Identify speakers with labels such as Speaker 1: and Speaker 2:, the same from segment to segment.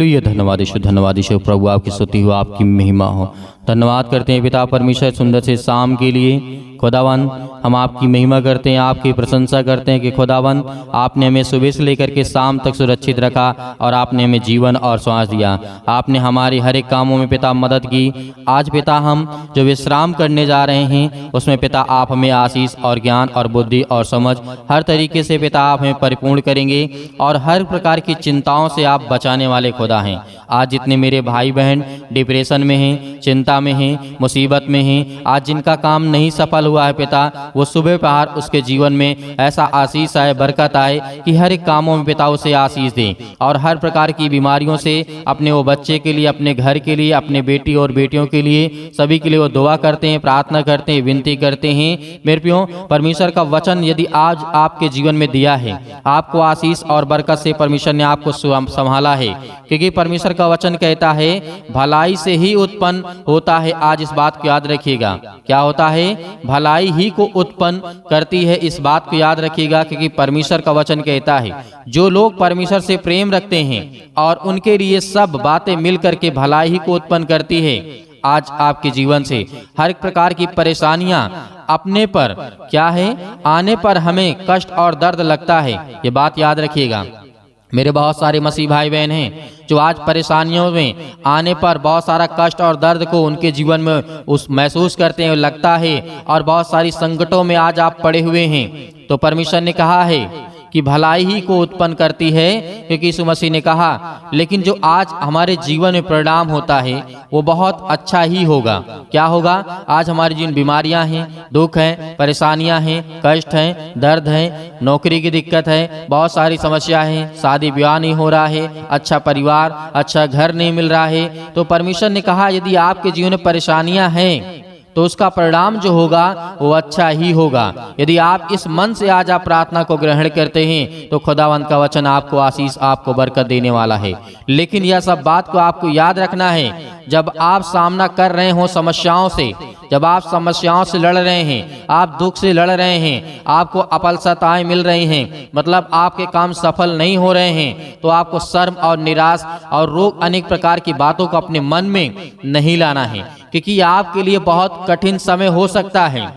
Speaker 1: Hallelujah. धन्यवाद यीशु, धन्यवाद यीशु। प्रभु आपकी स्तुति हो, आपकी महिमा हो। धन्यवाद करते हैं पिता परमेश्वर सुंदर से शाम के लिए। खुदावन हम आपकी महिमा करते हैं, आपकी प्रशंसा करते हैं कि खुदावन आपने हमें सुबह से लेकर के शाम तक सुरक्षित रखा और आपने हमें जीवन और श्वास दिया। आपने हमारे हर एक कामों में पिता मदद की। आज पिता हम जो विश्राम करने जा रहे हैं उसमें पिता आप हमें आशीष और ज्ञान और बुद्धि और समझ हर तरीके से पिता आप हमें परिपूर्ण करेंगे और हर प्रकार की चिंताओं से आप बचाने वाले खुदा हैं। आज जितने मेरे भाई बहन डिप्रेशन में हैं, चिंता में हैं, मुसीबत में हैं, आज जिनका काम नहीं सफल हुआ है पिता, वो सुबह पहर उसके जीवन में ऐसा आशीष आए, बरकत आए कि हर एक कामों में पिता उसे आशीष दें और हर प्रकार की बीमारियों से अपने वो बच्चे के लिए, अपने घर के लिए, अपने बेटी और बेटियों के लिए, सभी के लिए वो दुआ करते हैं, प्रार्थना करते हैं, विनती करते हैं। मेरे प्रियो, परमेश्वर का वचन यदि आज आपके जीवन में दिया है, आपको आशीष और बरकत से परमेश्वर ने आपको संभाला है, क्योंकि परमेश्वर का वचन कहता है भलाई से ही उत्पन्न होता है। आज इस बात को याद रखिएगा, क्या होता है? भलाई ही को उत्पन्न करती है, इस बात को याद रखिएगा, क्योंकि परमेश्वर का वचन कहता है जो लोग परमेश्वर से प्रेम रखते हैं और उनके लिए सब बातें मिल करके भलाई ही को उत्पन्न करती है। आज आपके जीवन से हर प्रकार की परेशानियां अपने पर क्या है आने पर हमें कष्ट और दर्द लगता है, ये बात याद रखिएगा। मेरे बहुत सारे मसीह भाई बहन हैं जो आज परेशानियों में आने पर बहुत सारा कष्ट और दर्द को उनके जीवन में उस महसूस करते हैं, लगता है, और बहुत सारी संकटों में आज आप पड़े हुए हैं। तो परमेश्वर ने कहा है कि भलाई ही को उत्पन्न करती है, क्योंकि यीशु मसीह ने कहा, लेकिन जो आज हमारे जीवन में परिणाम होता है वो बहुत अच्छा ही होगा। क्या होगा? आज हमारी जिन बीमारियां हैं, दुख हैं, परेशानियां हैं, कष्ट हैं, दर्द हैं, नौकरी की दिक्कत है, बहुत सारी समस्या है, शादी ब्याह नहीं हो रहा है, अच्छा परिवार, अच्छा घर नहीं मिल रहा है, तो परमेश्वर ने कहा यदि आपके जीवन में परेशानियां हैं तो उसका परिणाम जो होगा वो अच्छा ही होगा। यदि आप इस मन से आज आप प्रार्थना को ग्रहण करते हैं तो खुदावंत का वचन आपको आशीष, आपको बरकत देने वाला है। लेकिन यह सब बात को आपको याद रखना है, जब आप सामना कर रहे हो समस्याओं से, जब आप समस्याओं से लड़ रहे हैं, आप दुख से लड़ रहे हैं, आपको अपलसताएं मिल रही हैं, मतलब आपके काम सफल नहीं हो रहे हैं, तो आपको शर्म और निराश और रोग अनेक प्रकार की बातों को अपने मन में नहीं लाना है, क्योंकि आपके लिए बहुत कठिन समय हो सकता है।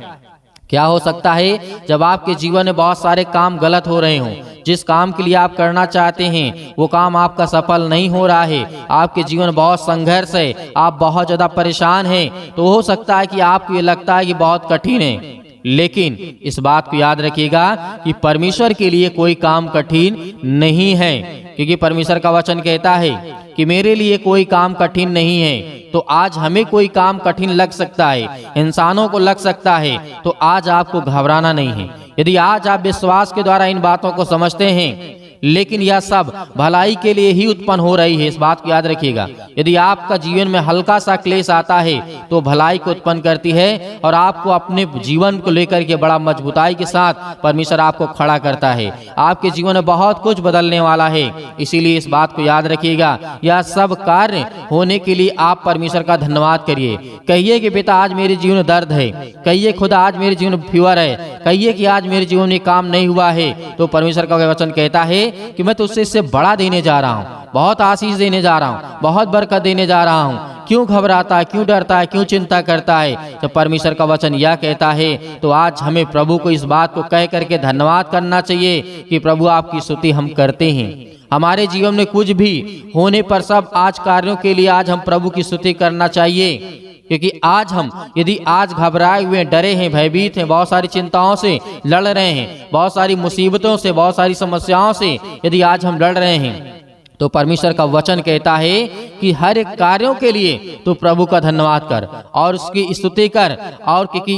Speaker 1: क्या हो सकता है? जब आपके जीवन में बहुत सारे काम गलत हो रहे हों, जिस काम के लिए आप करना चाहते हैं वो काम आपका सफल नहीं हो रहा है, आपके जीवन में बहुत संघर्ष है, आप बहुत ज़्यादा परेशान हैं, तो हो सकता है कि आपको ये लगता है कि बहुत कठिन है। लेकिन इस बात को याद रखिएगा कि परमेश्वर के लिए कोई काम कठिन नहीं है, क्योंकि परमेश्वर का वचन कहता है कि मेरे लिए कोई काम कठिन नहीं है। तो आज हमें कोई काम कठिन लग सकता है, इंसानों को लग सकता है, तो आज आपको घबराना नहीं है। यदि आज आप विश्वास के द्वारा इन बातों को समझते हैं, लेकिन यह सब भलाई के लिए ही उत्पन्न हो रही है, इस बात को याद रखिएगा। यदि आपका जीवन में हल्का सा क्लेश आता है तो भलाई को उत्पन्न करती है और आपको अपने जीवन को लेकर के बड़ा मजबूताई के साथ परमेश्वर आपको खड़ा करता है। आपके जीवन में बहुत कुछ बदलने वाला है, इसीलिए इस बात को याद रखिएगा। यह सब कार्य होने के लिए आप परमेश्वर का धन्यवाद करिए। कहिए कि बेटा आज मेरे जीवन में दर्द है, कहिए खुदा आज मेरे जीवन में फीवर है, कहिए कि आज मेरे जीवन में काम नहीं हुआ है, तो परमेश्वर का वचन कहता है कि मैं तुझसे इससे बड़ा देने जा रहा हूँ, बहुत आशीष देने जा रहा हूँ, बहुत बरकत देने जा रहा हूँ। क्यों घबराता है, क्यों डरता है, क्यों चिंता करता है? जब परमेश्वर का वचन यह कहता है तो आज हमें प्रभु को इस बात को कह करके धन्यवाद करना चाहिए कि प्रभु आपकी स्तुति हम करते हैं। हमारे जीवन में कुछ भी होने पर सब आज कार्यों के लिए आज हम प्रभु की स्तुति करना चाहिए, क्योंकि आज हम यदि आज घबराए हुए, डरे हैं, भयभीत हैं, बहुत सारी चिंताओं से लड़ रहे हैं, बहुत सारी मुसीबतों से, बहुत सारी समस्याओं से यदि आज हम लड़ रहे हैं, तो परमेश्वर का वचन कहता है कि हर एक कार्यों के लिए तो प्रभु का धन्यवाद कर और उसकी स्तुति कर। और क्योंकि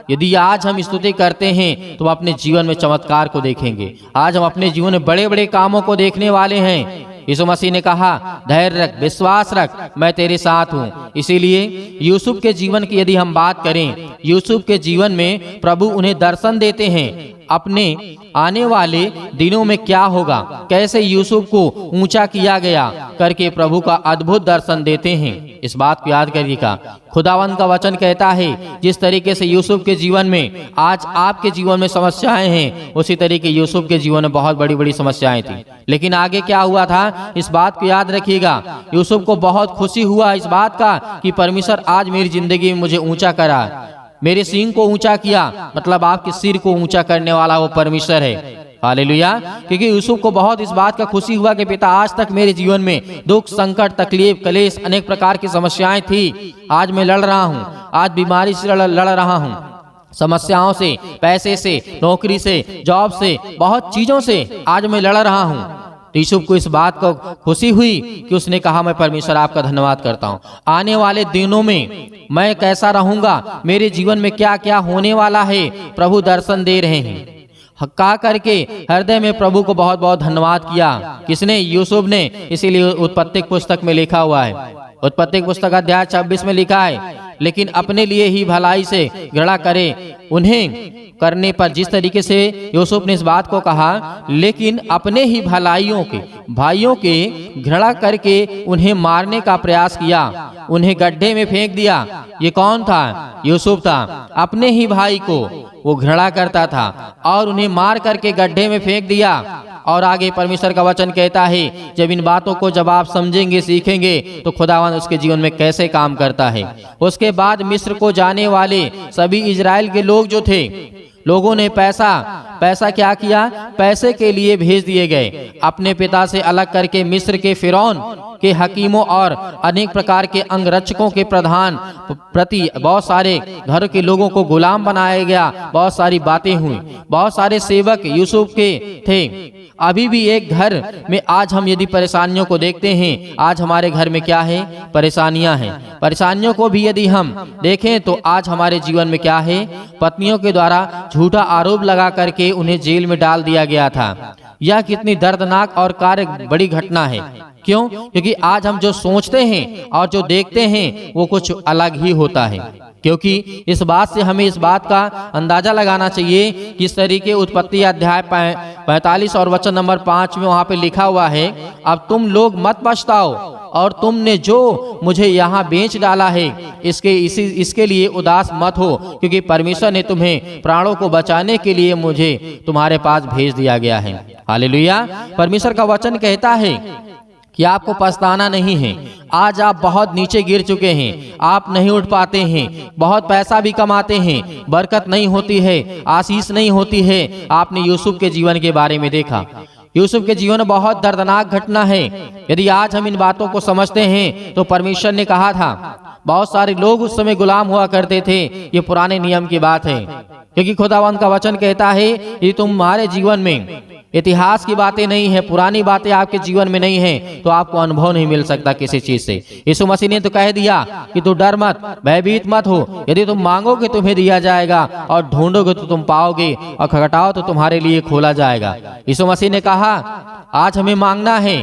Speaker 1: यदि आज हम स्तुति करते हैं तो हम अपने जीवन में चमत्कार को देखेंगे। आज हम अपने जीवन में बड़े बड़े कामों को देखने वाले हैं। यीशु मसीह ने कहा धैर्य रख, विश्वास रख, मैं तेरे साथ हूँ। इसीलिए यूसुफ के जीवन की यदि हम बात करें, यूसुफ के जीवन में प्रभु उन्हें दर्शन देते हैं। अपने आने वाले दिनों में क्या होगा, कैसे यूसुफ को ऊंचा किया गया करके प्रभु का अद्भुत दर्शन देते हैं। इस बात को याद करिएगा। खुदावंद का वचन कहता है जिस तरीके से यूसुफ के जीवन में आज आपके जीवन में समस्याएं हैं, उसी तरीके यूसुफ के जीवन में बहुत बड़ी बड़ी समस्याएं थी। लेकिन आगे क्या हुआ था, इस बात को याद रखिएगा। यूसुफ को बहुत खुशी हुआ इस बात का कि परमेश्वर आज मेरी जिंदगी में मुझे ऊंचा करा, मेरे सींग को ऊंचा किया, मतलब आपके सिर को ऊंचा करने वाला वो परमेश्वर है। हालेलुया। क्योंकि यूसुफ को बहुत इस बात का खुशी हुआ कि पिता आज तक मेरे जीवन में दुख, संकट, तकलीफ, क्लेश, अनेक प्रकार की समस्याएं थी, आज मैं लड़ रहा हूँ, आज बीमारी से लड़ रहा हूँ, समस्याओं से, पैसे से, नौकरी से, जॉब से, बहुत चीजों से आज मैं लड़ रहा हूँ। तो यूसुफ को इस बात को खुशी हुई कि उसने कहा मैं परमेश्वर आपका धन्यवाद करता हूँ, आने वाले दिनों में मैं कैसा रहूंगा, मेरे जीवन में क्या क्या होने वाला है, प्रभु दर्शन दे रहे हैं। कहा करके हृदय में प्रभु को बहुत बहुत धन्यवाद किया। किसने? यूसुफ ने। इसीलिए उत्पत्ति पुस्तक में लिखा हुआ है, उत्पत्ति पुस्तक अध्याय 26 में लिखा है, लेकिन अपने लिए ही भलाई से घृणा करे उन्हें करने पर, जिस तरीके से यूसुफ ने इस बात को कहा, लेकिन अपने ही भलाइयों के भाइयों के घृणा करके उन्हें मारने का प्रयास किया, उन्हें गड्ढे में फेंक दिया। ये कौन था? यूसुफ था। अपने ही भाई को वो घृणा करता था और उन्हें मार करके गड्ढे में फेंक दिया। और आगे परमेश्वर का वचन कहता है जब इन बातों को जब आप समझेंगे, सीखेंगे, तो खुदावंद उसके जीवन में कैसे काम करता है। उसके बाद मिस्र को जाने वाले सभी इजराइल के लोग जो थे, लोगों ने पैसा क्या किया? पैसे के लिए भेज दिए गए। अपने पिता से अलग करके मिस्र के फिरौन के हकीमों और अनेक प्रकार के अंगरक्षकों के प्रधान प्रति बहुत सारे घर के लोगों को गुलाम बनाया गया। बहुत सारी बातें हुई, बहुत सारे सेवक यूसुफ के थे। अभी भी एक घर में आज हम यदि परेशानियों को देखते हैं, आज हमारे घर में क्या है? परेशानियां हैं। परेशानियों को भी यदि हम देखें तो आज हमारे जीवन में क्या है? पत्नियों के द्वारा झूठा आरोप लगा करके उन्हें जेल में डाल दिया गया था। यह कितनी दर्दनाक और कार्य बड़ी घटना है। क्यों? क्योंकि आज हम जो सोचते हैं और जो देखते हैं वो कुछ अलग ही होता है। क्योंकि इस बात से हमें इस बात का अंदाजा लगाना चाहिए कि इस तरीके उत्पत्ति अध्याय 45 और वचन नंबर 5 में वहाँ पे लिखा हुआ है, अब तुम लोग मत पछताओ और तुमने जो मुझे यहाँ बेच डाला है इसके लिए उदास मत हो, क्योंकि परमेश्वर ने तुम्हें प्राणों को बचाने के लिए मुझे तुम्हारे पास भेज दिया गया है। हालेलुया। परमेश्वर का वचन कहता है कि आपको पछताना नहीं है। आज आप बहुत नीचे गिर चुके हैं, आप नहीं उठ पाते हैं, बहुत पैसा भी कमाते हैं, बरकत नहीं होती है, आशीष नहीं होती है। आपने यूसुफ के जीवन के बारे में देखा, यूसुफ के जीवन में बहुत दर्दनाक घटना है। यदि आज हम इन बातों को समझते हैं तो परमेश्वर ने कहा था, बहुत सारे लोग उस समय गुलाम हुआ करते थे। ये पुराने नियम की बात है, क्योंकि खुदावंद का वचन कहता है कि तुम्हारे जीवन में इतिहास की बातें नहीं है, पुरानी बातें आपके जीवन में नहीं है, तो आपको अनुभव नहीं मिल सकता किसी चीज से। यीशु मसीह ने तो कह दिया कि तू डर मत, भयभीत मत हो, यदि तुम मांगोगे तुम्हें दिया जाएगा और ढूंढोगे तो तुम पाओगे और खटखटाओ तो तुम्हारे लिए खोला जाएगा। यीशु मसीह ने कहा आज हमें मांगना है,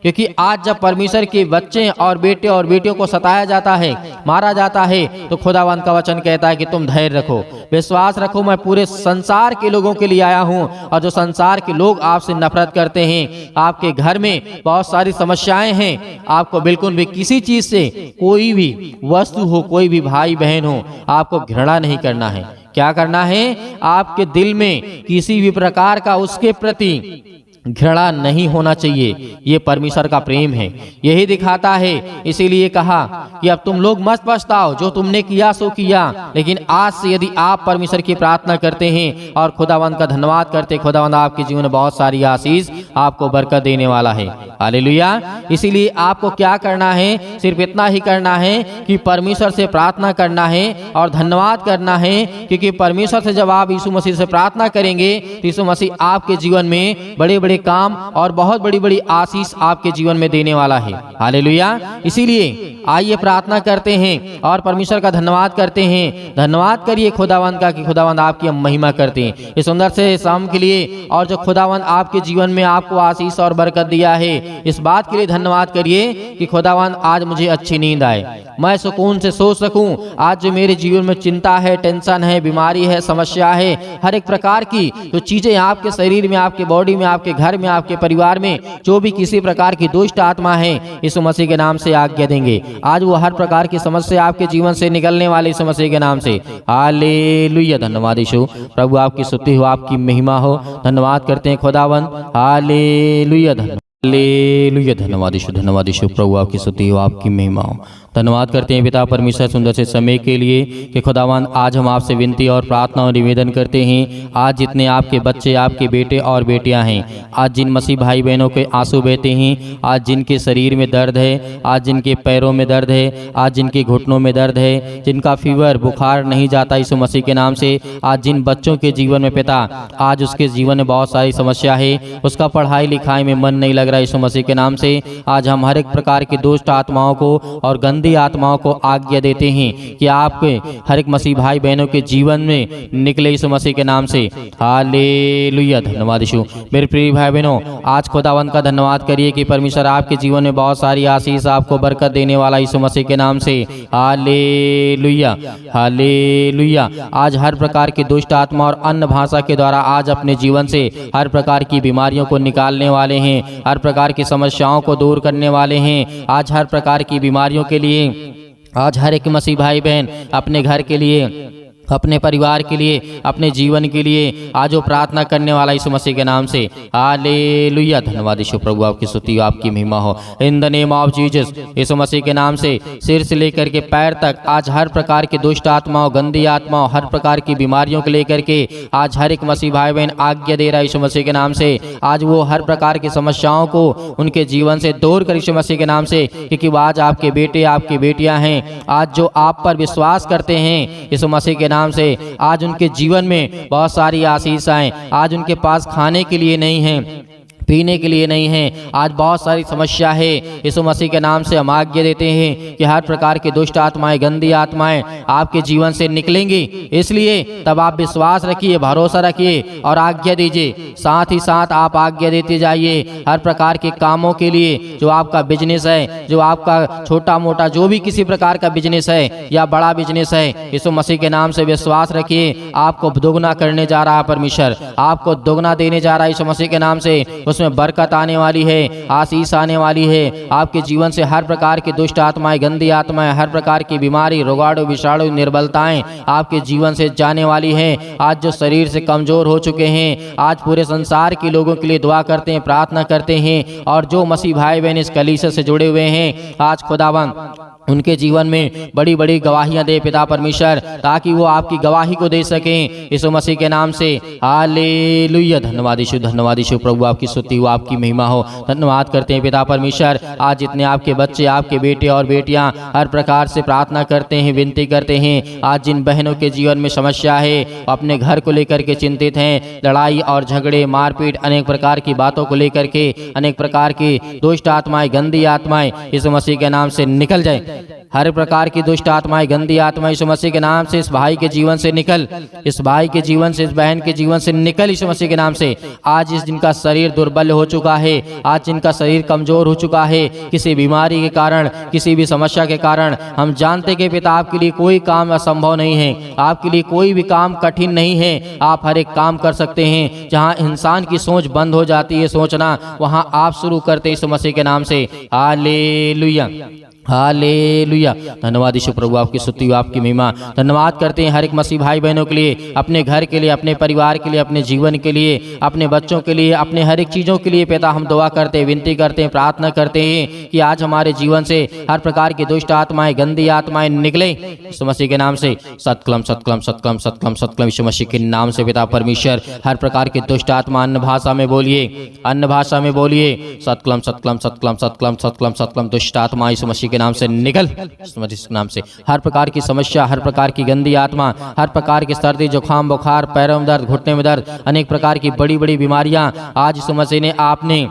Speaker 1: क्योंकि आज जब परमेश्वर के बच्चे और बेटे और बेटियों को सताया जाता है, मारा जाता है, तो खुदावंद का वचन कहता है कि तुम धैर्य रखो, विश्वास रखो, मैं पूरे संसार के लोगों के लिए आया हूँ। और जो संसार के लोग आपसे नफरत करते हैं, आपके घर में बहुत सारी समस्याएं हैं, आपको बिल्कुल भी किसी चीज से, कोई भी वस्तु हो, कोई भी भाई बहन हो, आपको घृणा नहीं करना है। क्या करना है? आपके दिल में किसी भी प्रकार का उसके प्रति घृणा नहीं होना चाहिए। ये परमेश्वर का प्रेम है, यही दिखाता है। इसीलिए कहा कि अब तुम लोग मत पछताओ, जो तुमने किया सो किया, लेकिन आज से यदि आप परमेश्वर की प्रार्थना करते हैं और खुदावंद का धन्यवाद करते, खुदावंद आपके जीवन में बहुत सारी आशीष, आपको बरकत देने वाला है। हालेलुया। इसीलिए आपको क्या करना है? सिर्फ इतना ही करना है कि परमेश्वर से प्रार्थना करना है और धन्यवाद करना है, क्योंकि परमेश्वर से जब आप यीशु मसीह से प्रार्थना करेंगे तो यीशु मसीह आपके जीवन में बड़े बड़े बड़े काम और बहुत बड़ी बड़ी आशीष आपके जीवन में देने वाला है। हालेलुया। इसीलिए आइए प्रार्थना करते हैं और परमेश्वर का धन्यवाद करते हैं। धन्यवाद करिए खुदावंद का कि खुदावंद आपकी हम महिमा करते हैं इस सुंदर से शाम के लिए, और जो खुदावंद आपके जीवन में आपको आशीष और बरकत दिया है, इस बात के लिए धन्यवाद करिए कि खुदावंद आज मुझे अच्छी नींद आए, मैं सुकून से सो सकूं। आज जो मेरे जीवन में चिंता है, टेंशन है, बीमारी है, समस्या है, हर एक प्रकार की जो चीजें आपके शरीर में, आपके बॉडी में, आपके घर में, आपके परिवार में जो भी किसी प्रकार की दुष्ट आत्मा है, यीशु मसीह के नाम से आज्ञा देंगे। आज वो हर प्रकार की समस्या आपके जीवन से निकलने वाले यीशु मसीह के नाम से। हालेलुया। धन्यवाद यीशु। प्रभु आपकी स्तुति हो, आपकी महिमा हो। धन्यवाद करते हैं खुदावंद। हालेलुया। हालेलुया। धन्यवाद यीशु। धन्यवाद यीशु। प्रभु आपकी स्तुति हो, आपकी महिमा हो। धन्यवाद करते हैं पिता परमेश्वर सुंदर से समय के लिए कि खुदावंद आज हम आपसे विनती और प्रार्थना और निवेदन करते हैं। आज जितने आपके बच्चे, आपके बेटे और बेटियां हैं, आज जिन मसीह भाई बहनों के आंसू बहते हैं, आज जिनके शरीर में दर्द है, आज जिनके पैरों में दर्द है, आज जिनके घुटनों में दर्द है, जिनका फीवर बुखार नहीं जाता यीशु मसीह के नाम से, आज जिन बच्चों के जीवन में पिता आज उसके जीवन में बहुत सारी समस्या है, उसका पढ़ाई लिखाई में मन नहीं लग रहा यीशु मसीह के नाम से, आज हम हर एक प्रकार की दुष्ट आत्माओं को और गंदी आत्माओं को आज्ञा देते हैं कि आपके हर एक मसीह भाई बहनों के जीवन में निकले यीशु मसीह के नाम से। हालेलुया। धन्यवाद यीशु। मेरे प्रिय भाई बहनों, आज खुदावंद का धन्यवाद करिए कि परमेश्वर आपके जीवन में बहुत सारी आशीष, आपको बरकत देने वाला यीशु मसीह के नाम से। हालेलुया। हालेलुया। आज हर प्रकार की दुष्ट आत्मा और अन्य भाषा के द्वारा आज अपने जीवन से हर प्रकार की बीमारियों को निकालने वाले हैं, हर प्रकार की समस्याओं को दूर करने वाले हैं। आज हर प्रकार की बीमारियों के लिए आज हर एक मसीह भाई बहन अपने घर के लिए, अपने परिवार के लिए, अपने जीवन के लिए आज वो प्रार्थना करने वाला यीशु मसीह के नाम से। हालेलुया। धन्यवाद यीशु। प्रभु आपकी स्तुति, आपकी महिमा हो। In the name of Jesus, यीशु मसीह के नाम से सिर से लेकर के पैर तक आज हर प्रकार की दुष्ट आत्माओं, गंदी आत्माओं, हर प्रकार की बीमारियों को लेकर के आज हर एक मसीह भाई बहन आज्ञा दे रहा है यीशु मसीह के नाम से। आज वो हर प्रकार की समस्याओं को उनके जीवन से दूर कर यीशु मसीह के नाम से, क्योंकि वो आज आपके बेटे, आपकी बेटियां हैं, आज जो आप पर विश्वास करते हैं यीशु मसीह के नाम से, आज उनके जीवन में बहुत सारी आशीष आए। आज उनके पास खाने के लिए नहीं है, पीने के लिए नहीं है, आज बहुत सारी समस्या है। यीशु मसीह के नाम से हम आज्ञा देते हैं कि हर प्रकार की दुष्ट आत्माएं, गंदी आत्माएं आपके जीवन से निकलेंगी। इसलिए तब आप विश्वास रखिए, भरोसा रखिए और आज्ञा दीजिए। साथ ही साथ आप आज्ञा देते जाइए हर प्रकार के कामों के लिए, जो आपका बिजनेस है, जो आपका छोटा मोटा जो भी किसी प्रकार का बिजनेस है या बड़ा बिजनेस है, यीशु मसीह के नाम से विश्वास रखिए। आपको दोगुना करने जा रहा है परमेश्वर, आपको दोगुना देने जा रहा है यीशु मसीह के नाम से। उसमें बरकत आने वाली है, आशीष आने वाली है। आपके जीवन से हर प्रकार की दुष्ट आत्माएं, गंदी आत्माएं, हर प्रकार की बीमारी, रोगाणु, विषाणु, निर्बलताएं आपके जीवन से जाने वाली हैं। आज जो शरीर से कमजोर हो चुके हैं, आज पूरे संसार के लोगों के लिए दुआ करते हैं, प्रार्थना करते हैं, और जो मसीह भाई बहन इस कलीसिया से जुड़े हुए हैं, आज खुदावंद उनके जीवन में बड़ी बड़ी गवाहियां दे पिता परमेश्वर, ताकि वो आपकी गवाही को दे सकें यीशु मसीह के नाम से। हालेलुया। धन्यवाद यीशु। धन्यवाद यीशु। प्रभु आपकी स्तुति हो, आपकी महिमा हो। धन्यवाद करते हैं पिता परमेश्वर। आज जितने आपके बच्चे, आपके बेटे और बेटियां हर प्रकार से प्रार्थना करते हैं, विनती करते हैं, आज जिन बहनों के जीवन में समस्या है, अपने घर को लेकर के चिंतित हैं, लड़ाई और झगड़े, मारपीट, अनेक प्रकार की बातों को लेकर के, अनेक प्रकार की दुष्ट आत्माएं, गंदी आत्माएं यीशु मसीह के नाम से निकल जाए। हर प्रकार की दुष्ट आत्माएं, गंदी आत्माएं यीशु मसीह के नाम से इस भाई के जीवन से निकल, इस भाई के जीवन से, इस बहन के जीवन से निकल यीशु मसीह के नाम से। आज इस जिनका शरीर दुर्बल हो चुका है, आज जिनका शरीर कमजोर हो चुका है किसी बीमारी के कारण, किसी भी समस्या के कारण, हम जानते कि पिता आपके लिए कोई काम असंभव नहीं है, आपके लिए कोई भी काम कठिन नहीं है। आप हर एक काम कर सकते हैं। जहाँ इंसान की सोच बंद हो जाती है सोचना, वहाँ आप शुरू करते यीशु मसीह के नाम से। हालेलुया। हालेलुया। धन्यवाद यीशु। प्रभु आपकी स्तुति, आपकी महिमा। धन्यवाद करते हैं हर एक मसीह भाई बहनों के लिए, अपने घर के लिए, अपने परिवार के लिए, अपने जीवन के लिए, अपने बच्चों के लिए, अपने हर एक चीज़ों के लिए पिता हम दुआ करते हैं, विनती करते हैं, प्रार्थना करते हैं कि आज हमारे जीवन से हर प्रकार की दुष्ट आत्माएं, गंदी आत्माएं निकले यीशु मसीह के नाम से। सतकलम सतकलम सतकलम सतकलम सतकलम यीशु मसीह के नाम से पिता परमेश्वर। हर प्रकार की दुष्ट आत्मा अन्य भाषा में बोलिए, अन्य भाषा में बोलिए। सतकलम सतकलम सतकलम सतकलम सतकलम सतकलम दुष्ट आत्मा यीशु मसीह के नाम से निकल यीशु मसीह के नाम से। हर प्रकार की समस्या, हर प्रकार की गंदी आत्मा, हर प्रकार की सर्दी जुकाम बुखार, पैरों में दर्द, घुटने में दर्द, अनेक प्रकार की बड़ी बड़ी बीमारियां, आज यीशु मसीह ने आपने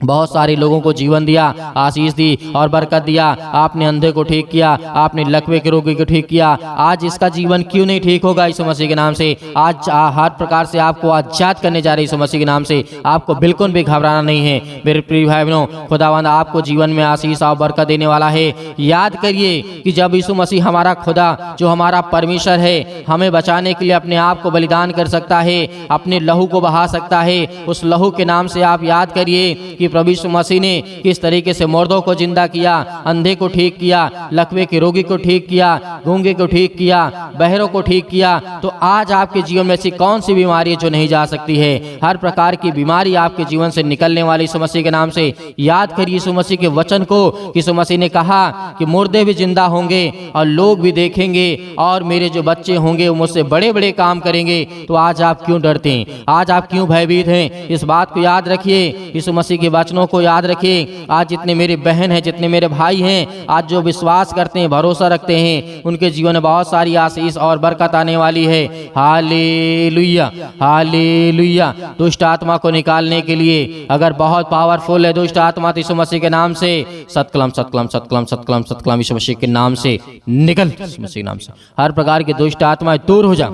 Speaker 1: बहुत सारे लोगों को जीवन दिया, आशीष दी और बरकत दिया। आपने अंधे को ठीक किया, आपने लकवे के रोगी को ठीक किया। आज इसका जीवन क्यों नहीं ठीक होगा यीशु मसीह के नाम से। आज हर प्रकार से आपको आजाद करने जा रहे यीशु मसीह के नाम से। आपको बिल्कुल भी घबराना नहीं है मेरे प्रिय भाई बहनों। खुदावंद आपको जीवन में आशीष और बरकत देने वाला है। याद करिए कि जब यीशु मसीह हमारा खुदा जो हमारा परमेश्वर है हमें बचाने के लिए अपने आप को बलिदान कर सकता है, अपने लहू को बहा सकता है। उस लहू के नाम से आप याद करिए कि प्रभु यीशु मसीह ने किस तरीके से मुर्दों को जिंदा किया, अंधे को ठीक किया, लकवे के रोगी को ठीक किया, गूंगे को ठीक किया, बहरों को ठीक किया। तो आज आपके जीवन में ऐसी कौन सी बीमारी है जो नहीं जा सकती है। हर प्रकार की बीमारी आपके जीवन से निकलने वाली यीशु मसीह के नाम से। याद करिए यीशु मसीह के वचन को। यीशु मसीह ने कहा कि मुर्दे भी जिंदा होंगे और लोग भी देखेंगे और मेरे जो बच्चे होंगे वो मुझसे बड़े बड़े काम करेंगे। तो आज आप क्यों डरते हैं, आज आप क्यों भयभीत हैं। इस बात को याद रखिए, यीशु मसीह के वचनों को याद रखिए। आज जितने मेरे बहन हैं, जितने मेरे भाई हैं, आज जो विश्वास करते हैं, भरोसा रखते हैं, उनके जीवन में बहुत सारी आशीष और बरकत आने वाली है। Hallelujah, hallelujah. दुष्ट आत्मा को निकालने के लिए अगर बहुत पावरफुल है दुष्ट आत्मा, यीशु मसीह के नाम से सतकलम सतकलम सतकलम सतकलम सतकलम यीशु मसीह के नाम से निकल, यीशु मसीह के नाम से। हर प्रकार की दुष्ट आत्मा दूर हो जा,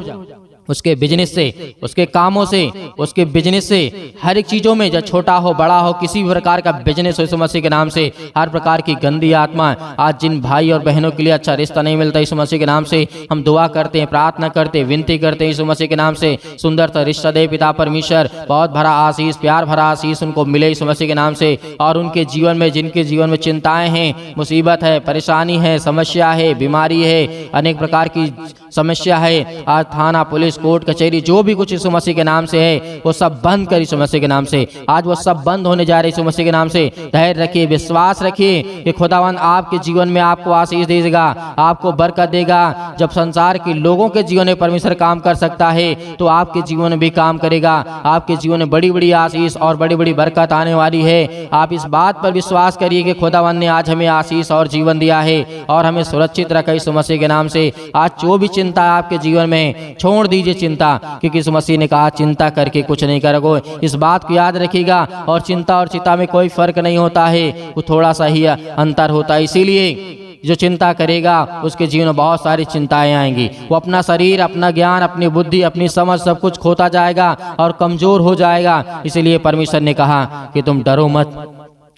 Speaker 1: उसके बिजनेस से, उसके कामों से, उसके बिजनेस से, हर एक चीजों में, चाहे छोटा हो बड़ा हो, किसी भी प्रकार का बिजनेस हो यीशु मसीह के नाम से। हर प्रकार की गंदी आत्मा, आज जिन भाई और बहनों के लिए अच्छा रिश्ता नहीं मिलता यीशु मसीह के नाम से, हम दुआ करते हैं, प्रार्थना करते हैं, विनती करते हैं यीशु मसीह के नाम से। सुंदर सा रिश्ता दे पिता परमेश्वर, बहुत भरा आशीष, प्यार भरा आशीष उनको मिले यीशु मसीह के नाम से। और उनके जीवन में, जिनके जीवन में चिंताएं हैं, मुसीबत है, परेशानी है, समस्या है, बीमारी है, अनेक प्रकार की समस्या है, आज थाना पुलिस कोर्ट कचहरी जो भी कुछ यीशु मसीह के नाम से है वो सब बंद कर यीशु मसीह के नाम से। आज वो सब बंद होने जा रहे यीशु मसीह के नाम से। धैर्य रखिए, विश्वास रखिए कि खुदावंद आपके जीवन में आपको आशीष देगा, आपको बरकत देगा। जब संसार के लोगों के जीवन में परमेश्वर काम कर सकता है तो आपके जीवन में भी काम करेगा। आपके जीवन में बड़ी बड़ी आशीष और बड़ी बड़ी बरकत आने वाली है। आप इस बात पर विश्वास करिए कि खुदावंद ने आज हमें आशीष और जीवन दिया है और हमें सुरक्षित रखा यीशु मसीह के नाम से। आज जो भी चिंता आपके जीवन में, छोड़ दीजिए चिंता, क्योंकि यीशु मसीह ने कहा चिंता करके कुछ नहीं करोगे। इस बात को याद रखिएगा। और चिंता और चिंता में कोई फर्क नहीं होता है, वो थोड़ा सा ही अंतर होता है। इसीलिए जो चिंता करेगा उसके जीवन में बहुत सारी चिंताएं आएंगी। वो अपना शरीर, अपना ज्ञान, अपनी बुद्धि, अपनी समझ सब कुछ खोता जाएगा और कमजोर हो जाएगा। इसीलिए परमेश्वर ने कहा कि तुम डरो मत,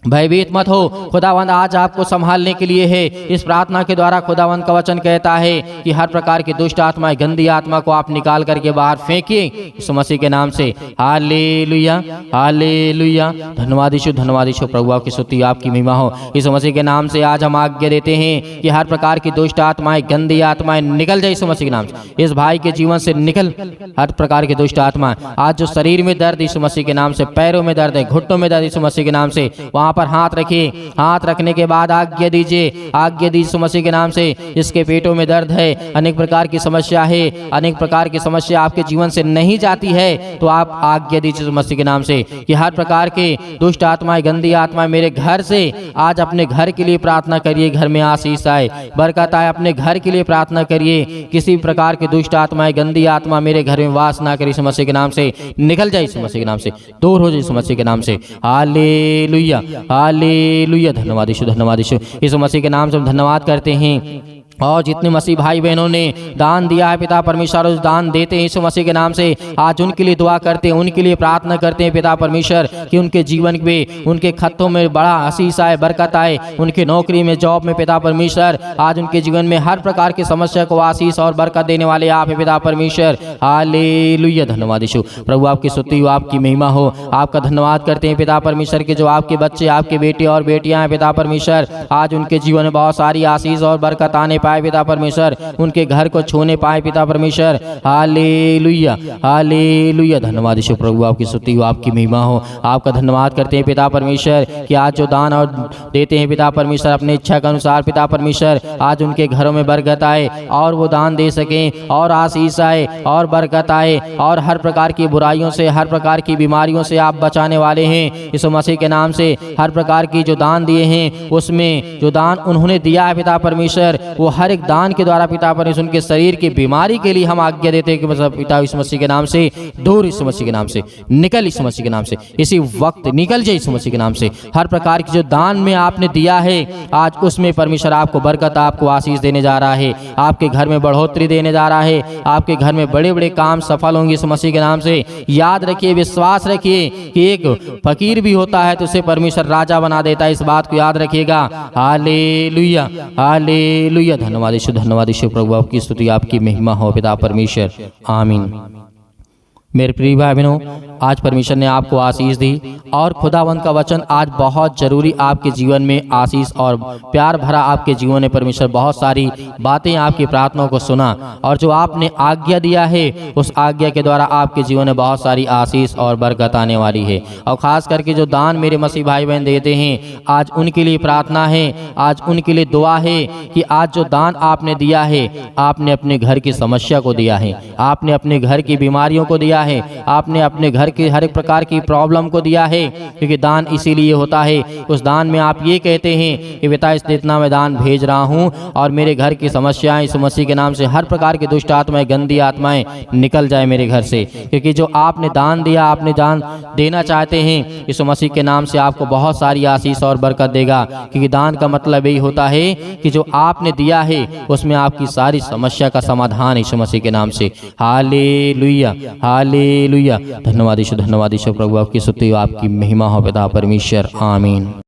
Speaker 1: भयभीत मत हो। खुदावंद आज आपको संभालने के लिए है। इस प्रार्थना के द्वारा खुदावंद का वचन कहता है कि हर प्रकार की दुष्ट आत्मा, गंदी आत्मा को आप निकाल करके बाहर फेंकिए यीशु मसीह के नाम से। Hallelujah, hallelujah. धन्यवाद यीशु, धन्यवाद यीशु। प्रभु आपकी स्तुति, आपकी महिमा हो। यीशु मसीह के नाम से आज हम आज्ञा देते हैं कि हर प्रकार की दुष्ट आत्माएं, गंदी आत्माएं निकल जाए यीशु मसीह के नाम से। इस भाई के जीवन से निकल हर प्रकार की दुष्ट आत्मा। आज जो शरीर में दर्द यीशु मसीह के नाम से, पैरों में दर्द है, घुटनों में दर्द यीशु मसीह के नाम से, वहां पर हाथ रखिए। हाथ रखने के बाद आज्ञा दीजिए, आज्ञा दीजिए यीशु मसीह के नाम से। इसके पेटों में दर्द है, अनेक प्रकार की समस्या है, अनेक प्रकार की समस्या आपके जीवन से नहीं जाती है, तो आप आज्ञा दीजिए यीशु मसीह के नाम से कि हर प्रकार के दुष्ट आत्माएं, गंदी आत्माएं मेरे घर से, आज अपने घर के लिए प्रार्थना करिए, घर में आशीष आए, बरकत आए। अपने घर के लिए प्रार्थना करिए, किसी भी प्रकार की दुष्ट आत्माएं, गंदी आत्मा मेरे घर में वास ना करे यीशु मसीह के नाम से। निकल जाए यीशु मसीह के नाम से, दूर हो जाए यीशु मसीह के नाम से। Hallelujah, hallelujah. धन्यवाद यीशु, धन्यवाद यीशु। यीशु मसीह के नाम से हम धन्यवाद करते हैं। और जितने मसीह भाई बहनों ने दान दिया है पिता परमेश्वर, उस दान देते हैं यीशु मसीह के नाम से। आज उनके लिए दुआ करते हैं, उनके लिए प्रार्थना करते हैं पिता परमेश्वर कि उनके जीवन में, उनके खतों में बड़ा आशीष आए, बरकत आए। उनके नौकरी में, जॉब में पिता परमेश्वर, आज उनके जीवन में हर प्रकार की समस्या को आशीष और बरकत देने वाले आप हैं पिता परमेश्वर। हालेलुया, धन्यवाद यीशु। प्रभु आपकी स्तुति हो, आपकी महिमा हो। आपका धन्यवाद करते हैं पिता परमेश्वर के जो आपके बच्चे, आपके बेटे और बेटियां हैं पिता परमेश्वर, आज उनके जीवन में बहुत सारी आशीष और बरकत आने पाए पिता परमेश्वर, उनके घर को छूने पाए पिता परमेश्वर। Hallelujah hallelujah. धन्यवाद यीशु प्रभु, आपकी स्तुति हो, आपकी महिमा हो। आपका धन्यवाद करते हैं पिता परमेश्वर कि आज जो दान और देते हैं पिता परमेश्वर अपने इच्छा के अनुसार पिता परमेश्वर, आज उनके घरों में बरकत आए और वो दान दे सकें और आशीष आए और बरकत आए और हर प्रकार की बुराइयों से, हर प्रकार की बीमारियों से आप बचाने वाले हैं यीशु मसीह के नाम से। हर प्रकार की जो दान दिए हैं उसमें जो दान उन्होंने दिया है पिता परमेश्वर, वो हर एक दान के द्वारा पिता परमेश्वर उनके शरीर की बीमारी के लिए हम आज्ञा देते हैं कि मतलब पिता यीशु मसीह के नाम से दूर, यीशु मसीह के नाम से निकल, यीशु मसीह के नाम से इसी वक्त निकल जाए यीशु मसीह के नाम से। हर प्रकार की जो दान में आपने दिया है आज उसमें परमेश्वर आपको बरकत, आपको आशीष देने जा रहा है, आपके घर में बढ़ोतरी देने जा रहा है, आपके घर में बड़े बड़े काम सफल होंगे यीशु मसीह के नाम से। याद रखिए, विश्वास रखिए कि एक फकीर भी होता है तो उसे परमेश्वर राजा बना देता है, इस बात को याद रखिएगा। Hallelujah hallelujah. धन्यवाद यीशु, धन्यवाद यीशु प्रभु, आपकी स्तुति आपकी महिमा हो पिता परमेश्वर। आमीन। मेरे प्रिय भाई बहनों, आज परमेश्वर ने आपको आशीष दी और खुदावंत का वचन आज बहुत जरूरी आपके जीवन में आशीष और प्यार भरा आपके जीवन में परमेश्वर बहुत सारी बातें आपकी प्रार्थनाओं को सुना और जो आपने आज्ञा दिया है उस आज्ञा के द्वारा आपके जीवन में बहुत सारी आशीष और बरकत आने वाली है। और ख़ास करके जो दान मेरे मसीह भाई बहन देते हैं आज उनके लिए प्रार्थना है, आज उनके लिए दुआ है कि आज जो दान आपने दिया है आपने अपने घर की समस्या को दिया है, आपने अपने घर की बीमारियों को दिया है, आपने अपने घर की हर एक प्रकार की प्रॉब्लम को दिया है, क्योंकि दान इसीलिए होता है। उस दान में आप ये कहते हैं कि पिता इतना मैं दान भेज रहा हूँ और मेरे घर की समस्याएं यीशु मसीह के नाम से हर प्रकार की दुष्ट आत्माएं, गंदी आत्माएं निकल जाए मेरे घर से, क्योंकि जो आपने दान दिया, आपने दान देना चाहते हैं यीशु मसीह के नाम से आपको बहुत सारी आशीष और बरकत देगा। क्योंकि दान का मतलब यही होता है कि जो आपने दिया है उसमें आपकी सारी समस्या का समाधान यीशु मसीह के नाम से। Hallelujah hallelujah. धन्यवाद यीशु, धन्यवाद यीशु प्रभु, आपकी स्तुति आपकी महिमा हो पिता परमेश्वर। आमीन।